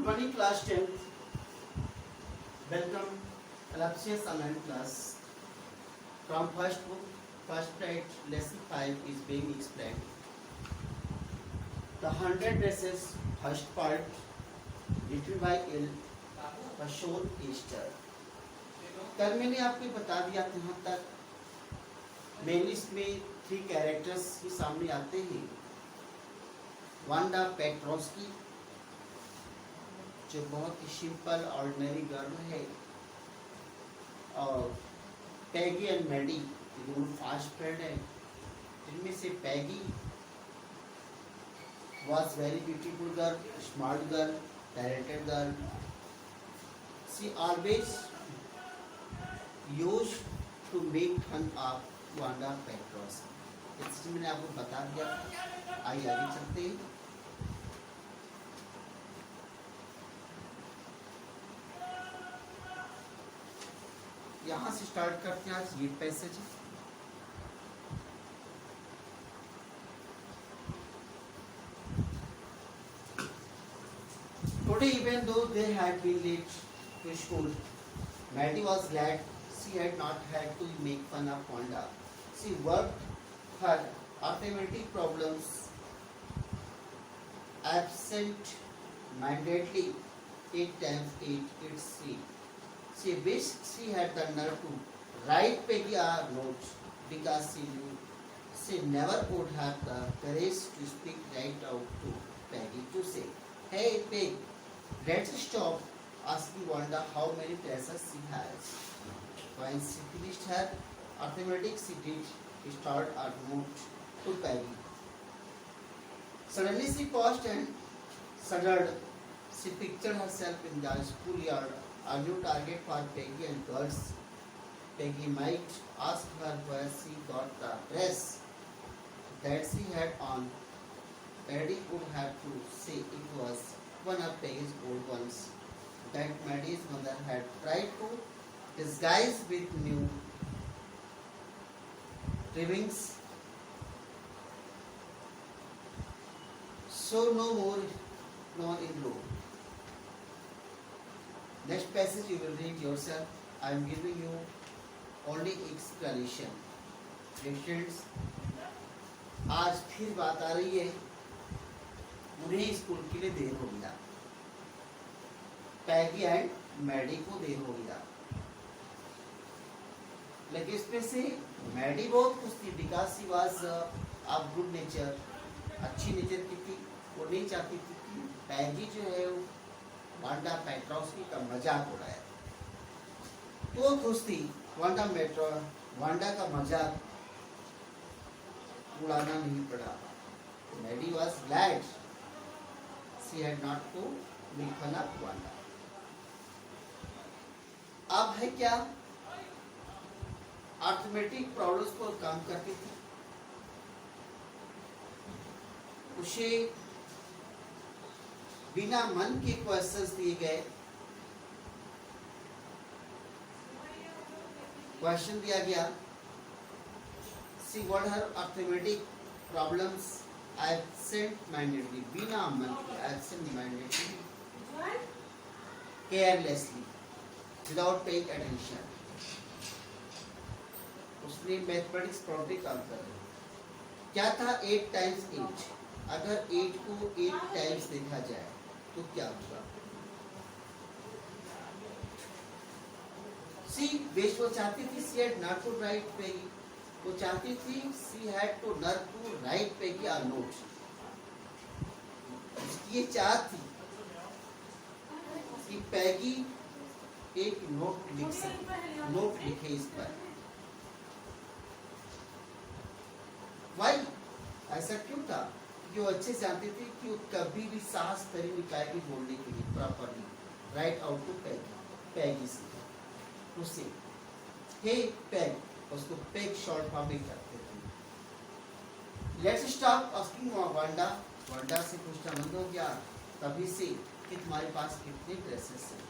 Good morning, class 10th. Welcome, Alapsius online class. From first book, first grade, lesson 5 is being explained. The 100 races, first part, written by L. Ashok Easter. कल मैंने आपको बता दिया था यहाँ तक main list में 3 characters ही सामने आते हैं. वांडा पेट्रोस्की, जो बहुत ही सिंपल ऑर्डिनरी गर्ल है, और पैगी एंड मैडी दोनों फास्ट फ्रेंड है, जिनमें से पैगी was very beautiful girl, smart girl, talented girl. She always used to make fun of Wanda Petros. इसलिए मैंने आपको बता दिया. आइए आगे चलते हैं. यहाँ से स्टार्ट करते हैं. आज ये पैसेज है. Today, even though they had been late to school, Maddie was glad she had not had to make fun of Wanda. She worked her arithmetic problems absent-mindedly 8 times 8 is 3. She wished she had the nerve to write Peggy a note because she knew she never would have the courage to speak right out to Peggy to say, "Hey Peg, let's stop asking Wanda how many dresses she has." When she finished her arithmetic, she did start a note to Peggy. Suddenly she paused and shuddered. She pictured herself in the schoolyard, a new target for Peggy and girls. Peggy might ask her where she got the dress that she had on. Maddie would have to say it was one of Peggy's old ones that Maddie's mother had tried to disguise with new trimmings. So no more in-law. Next passage you will read yourself. I am giving you only explanation. Students, आज फिर बात आ रही है. उन्हें school के लिए देर हो गया. पैगी एंड मैडी को देर हो गया. लेकिन इसमें से मैडी बहुत खुश थी because she was of good nature. अच्छी नेचर की थी. वो नहीं चाहती थी कि पैगी जो है वांडा पेट्रोस्की का मजाक उड़ाए. तो वो खुश थी. वांडा का मजाक उड़ाना नहीं पड़ा. Maddy was glad she had not to make fun of Wanda. अब है क्या, अर्थमेटिक प्रॉब्लम्स को काम करती थी. उसे बिना मन के क्वेश्चंस दिए गए. क्वेश्चन दिया गया. she got her arithmetic problems absent-mindedly, बिना मन के, absent-mindedly, carelessly, without paying attention. उसने मैथमेटिक्स प्रॉब्लम काम कर रही. क्या था 8 times 8. अगर 8 को 8 टाइम्स देखा जाए तो क्या होगा. सी बेश वो चाहती थी she had not to write Peggy. वो चाहती थी she had to learn to write Peggy a note. उसकी ये चाह थी कि पैगी एक नोट लिखे इस पर. वाई ऐसा क्यों था? कि वो अच्छे जानती थी कि वो कभी भी साहस करी नहीं पाएगी बोलने के लिए प्रॉपरली. राइट आउट टू पैगी से उसे हे पैग, उसको पैग शॉर्ट फॉर्म में करते थे. Let's stop asking Wanda. Wanda से पूछना बंद हो गया तभी से कि तुम्हारे पास कितने ड्रेसेस हैं.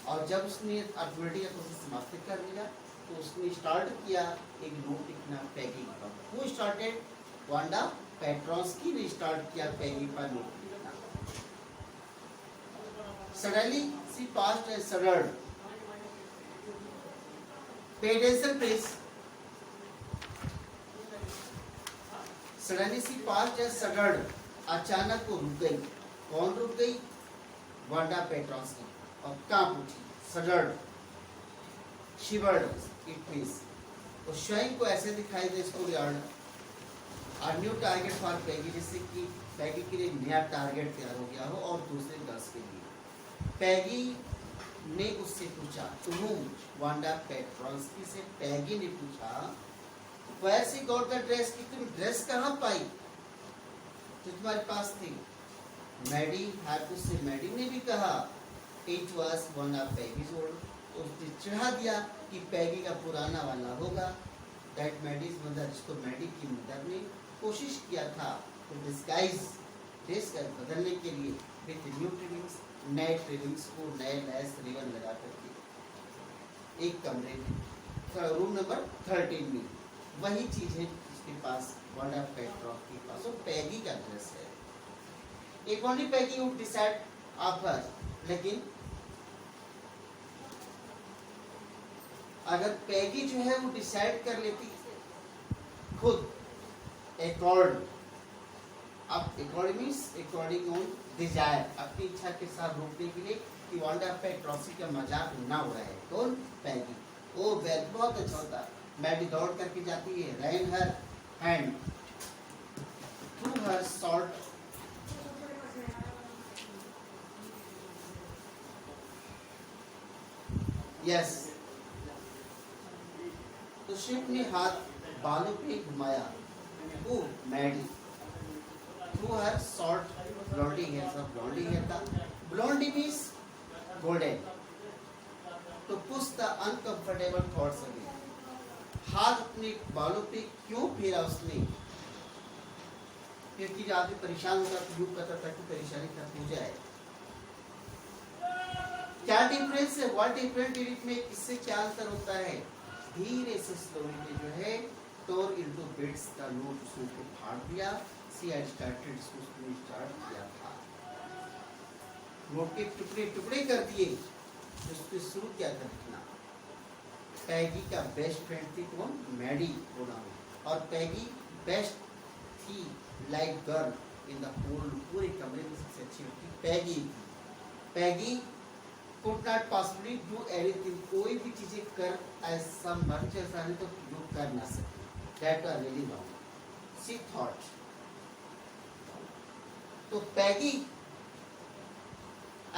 और जब उसने अर्थमेटिक का प्रोसेस समाप्त कर लिया तो उसने स्टार्ट किया एक नोट लिखना पैगी पर. Who started? वांडा पेट्रोस्की ने स्टार्ट किया पैगी पर नोट लिखना. Suddenly she passed and shuddered. Pay attention, please. Suddenly she passed and shuddered. अचानक वो रुक गई. कौन रुक गई? Wanda Petronski. और कांप उठी. Shuddered. Shivered. It means वो स्वयं को ऐसे दिखाई दे इसको yard. A new target for Peggy, जिससे कि पैगी के लिए नया टारगेट तैयार हो गया हो और दूसरे गर्ल्स के लिए. पैगी ने उससे पूछा, तुम वांडा पेट्रोस्की से पैगी ने पूछा, where she got the dress, कि तुम ड्रेस कहाँ पाई जो तुम्हारे पास थी. मैडी हैड टू से, मैडी ने भी कहा, it was one of Peggy's old, उसने चिढ़ा दिया कि पैगी का पुराना वाला होगा. That Maddie's mother, जिसको मैडी की मदर ने कोशिश किया था तो डिस्गाइज ड्रेस का बदलने के लिए विथ न्यू ट्रिमिंग्स, नए ट्रिमिंग्स को नए लेस रिबन लगा करके एक कमरे में रूम नंबर 13 में वही चीज है जिसके पास वांडा पेट्रोस्की के पास वो पैगी का ड्रेस है. एक only Peggy would decide after, लेकिन अगर पैगी जो है वो डिसाइड कर लेती खुद अकॉर्ड, अब accord means according on desire, अपनी इच्छा के साथ रोकने के लिए कि वांडा पेट्रोस्की का मजाक ना उड़ाए. कौन? पैगी. वो वेल बहुत अच्छा होता. मैडी दौड़ करके जाती है, ran her hand through her short, yes. तो शिप ने हाथ बालों पे घुमाया. वो Maddy through her short blondie hair, सब ब्लॉन्डी हेयर था. Blondie means golden. तो push the uncomfortable thoughts away, हाथ अपने बालों पे क्यों फेरा उसने? क्योंकि जब आदमी परेशान होता तो यूं करता ताकि परेशानी खत्म हो जाए. क्या डिफरेंस है? What different did it make, इससे क्या अंतर होता है? धीरे से स्लोली जो है तोड़ इनटू बिट्स का नोट उसको फाड़ दिया. सी हैड स्टार्टेड, इसको स्टार्ट किया था. नोट के टुकड़े टुकड़े कर दिए, उसको शुरू किया था लिखना. पैगी का बेस्ट फ्रेंड थी कौन? मैडी होना. और पैगी बेस्ट थी like girl in the whole, पूरे कमरे में सबसे अच्छी लड़की पैगी थी. पैगी could not possibly do anything, कोई भी चीजें कर ऐसा मर्ज ऐसा नहीं तो जो कर ना सके. That was really wrong, she thought. तो पैगी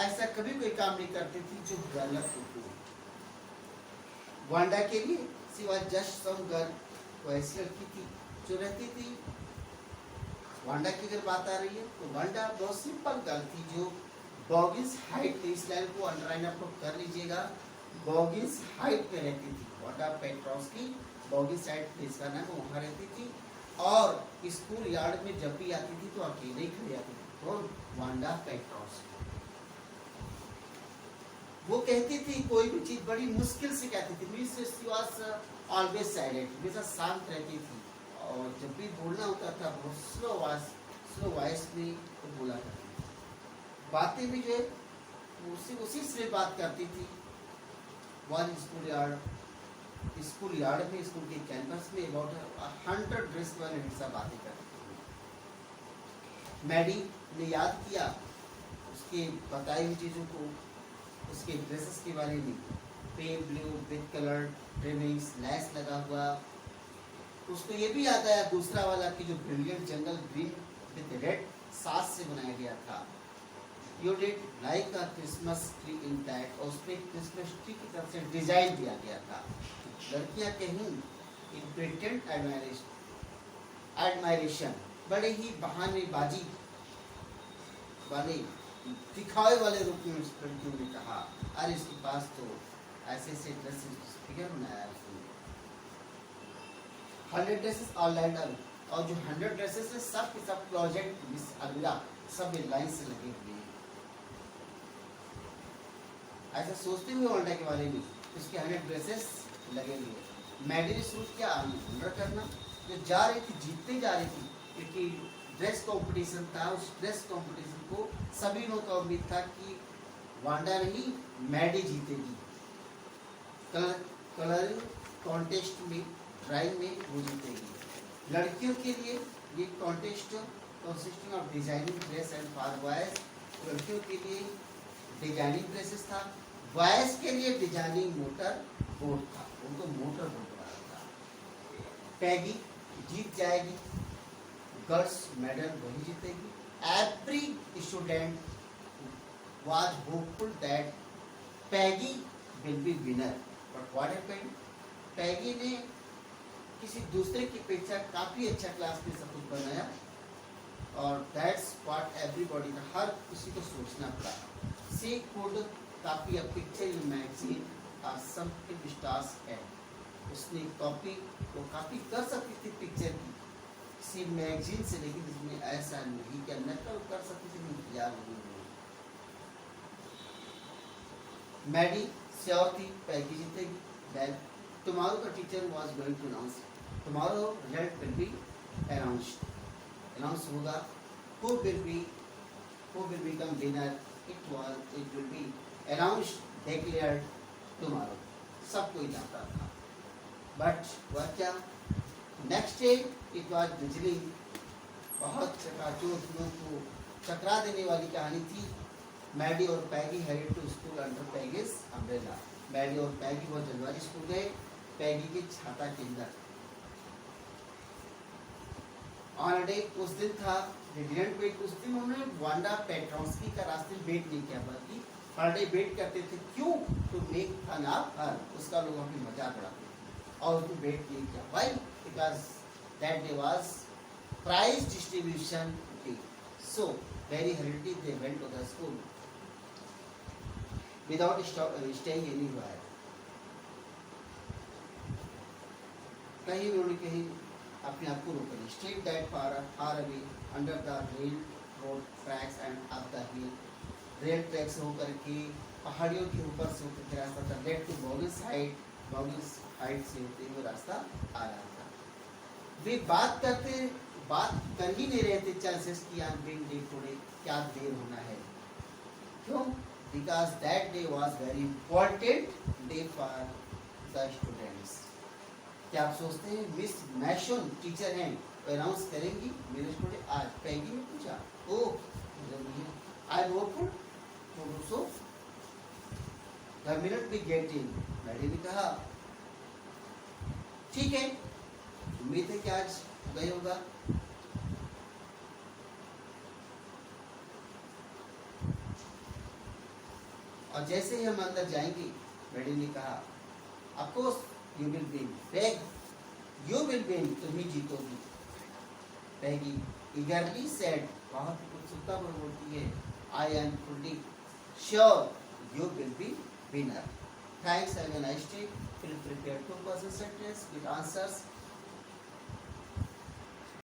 ऐसा कभी कोई काम नहीं करती थी जो गलत हो. वांडा के लिए she was just some girl, वो ऐसी लड़की थी जो रहती थी. वांडा की अगर बात आ रही है तो वांडा बहुत सिंपल गर्ल थी जो बॉगिंस हाइट, इस लाइन को अंडरलाइन आप लोग कर लीजिएगा. बॉगिंस हाइट में रहती थी. वांडा पेट्रोस्की बॉगिंस हाइट प्लेस का नाम, वहाँ रहती थी. और स्कूल यार्ड में जब भी आती थी तो अकेले ही खड़ी आती थी. और वांडा पेट्रोस्की वो कहती थी कोई भी चीज बड़ी मुश्किल से कहती थी. Means she was always silent, हमेशा शांत रहती थी. और जब भी बोलना होता था बहुत स्लो वॉइस में तो बोला करती. बातें भी जो है उसी से बात करती थी. वन स्कूल यार्ड में, स्कूल के कैंपस में अबाउट 100 ड्रेस वाले सब बातें करती थी. मैडी ने याद किया उसके बताई हुई चीज़ों को, उसके ड्रेसेस के बारे में. Pale blue with colour trimmings, lace लगा हुआ. उसको ये भी याद आया दूसरा वाला कि जो brilliant jungle green with red सास से बनाया गया था. You did like a Christmas tree in that, और उसपे क्रिसमस ट्री की तरफ से डिजाइन दिया गया था. लड़कियां कहीं in pretend admiration, बड़े ही बहानेबाजी वाले दिखावे वाले रूप में उस लड़कियों ने कहा, अरे इसके पास तो ऐसे ऐसे ड्रेसेस फिगर बनाया है उसने. 100 ड्रेसेस ऑल लाइन अप, और जो 100 ड्रेसेस है सब के सब प्रोजेक्ट मिस अलविदा सब लाइन से लगे हुए हैं. ऐसा सोचते हुए वांडा के बारे में उसके 100 ड्रेसेस लगे हुए. मैडी ने शुरू किया ऑनर करना. जो जा रही थी जीतते जा रही थी क्योंकि ड्रेस कंपटीशन था. उस ड्रेस कंपटीशन को सभी लोगों का उम्मीद था कि वांडा नहीं, मैडी जीतेगी। कलरिंग कॉन्टेस्ट में, ड्राइंग में वो जीतेगी। लड़कियों के लिए ये contest consisting of designing dress and for boys, लड़कियों के लिए डिजाइनिंग ड्रेसेस था, बॉयज के लिए डिजाइनिंग मोटर बोट था, उनको मोटर बोट बनाना था। पैगी जीत जाएगी, गर्ल्स मेडल वही जीतेगी। Every student was hopeful that Peggy will be winner, but what happened? Peggy ने किसी दूसरे की अपेक्षा काफी अच्छा क्लास में सब कुछ बनाया, और that's what everybody, हर किसी को सोचना पड़ा। She could copy a picture in magazine or some film stars ad, उसने कॉपी वो कॉपी कर सकती थी पिक्चर की किसी मैगजीन से, लेकिन इसमें ऐसा नहीं कि नकल कर सकती थी, याद नहीं। मैडी श्योर थी पैगी जीतेगी। देन टुमारो का teacher was going to announce, tomorrow result will be announce होगा। Who will become winner, it will be announced declared tomorrow, सब कोई जानता था। बट वह क्या, next day it was bustling, बहुत चकाचौंध, लोगों को चकरा देने वाली कहानी थी। मैडी और Peggy headed to school under Peggy's umbrella, Maddy और पैगी बहुत जल्दबाजी स्कूल गए पैगी के छाता के अंदर। ऑन डे उस दिन था, they didn't wait, उस दिन उन्होंने वांडा पेट्रोस्की का रास्ते में वेट नहीं किया, बल्कि हर डे वेट करते थे। क्यों? To make fun of her, उसका लोग अपनी मजाक उड़ाते थे, और उसको वेट नहीं किया। Why? Because that day was prize distribution day, so very hurriedly they went to the school without staying anywhere, कहीं उन्होंने कहीं अपने आप को रोका नहीं। Street that far away under the railroad tracks and up the hill, rail track से होकर के पहाड़ियों के ऊपर से होकर के रास्ता था। लेट टू बॉगिस हाइट से होते हुए रास्ता आ रहा था। वे बात कर ही नहीं रहे थे चांसेस की I am being late today, क्या देर होना है। क्यों? Because that day was very important day for the students. क्या आप सोचते हैं मिस मैशन टीचर हैं, अनाउंस करेंगी मेरे स्टूडेंट आज? पैगी ने पूछा, I am hopeful to do so the minute we get in. Maddy ने कहा ठीक है, उम्मीद है कि आज गए होगा। और जैसे ही हम अंदर जाएंगे, मैडी ने कहा of course you will win, peg you will win, तुम ही जीतोगी। पैगी ईगरली सेड, बहुत उत्सुकता में बोलती है, I am fully sure you will be winner. Thanks, have a nice day, feel prepared to question sentence with answers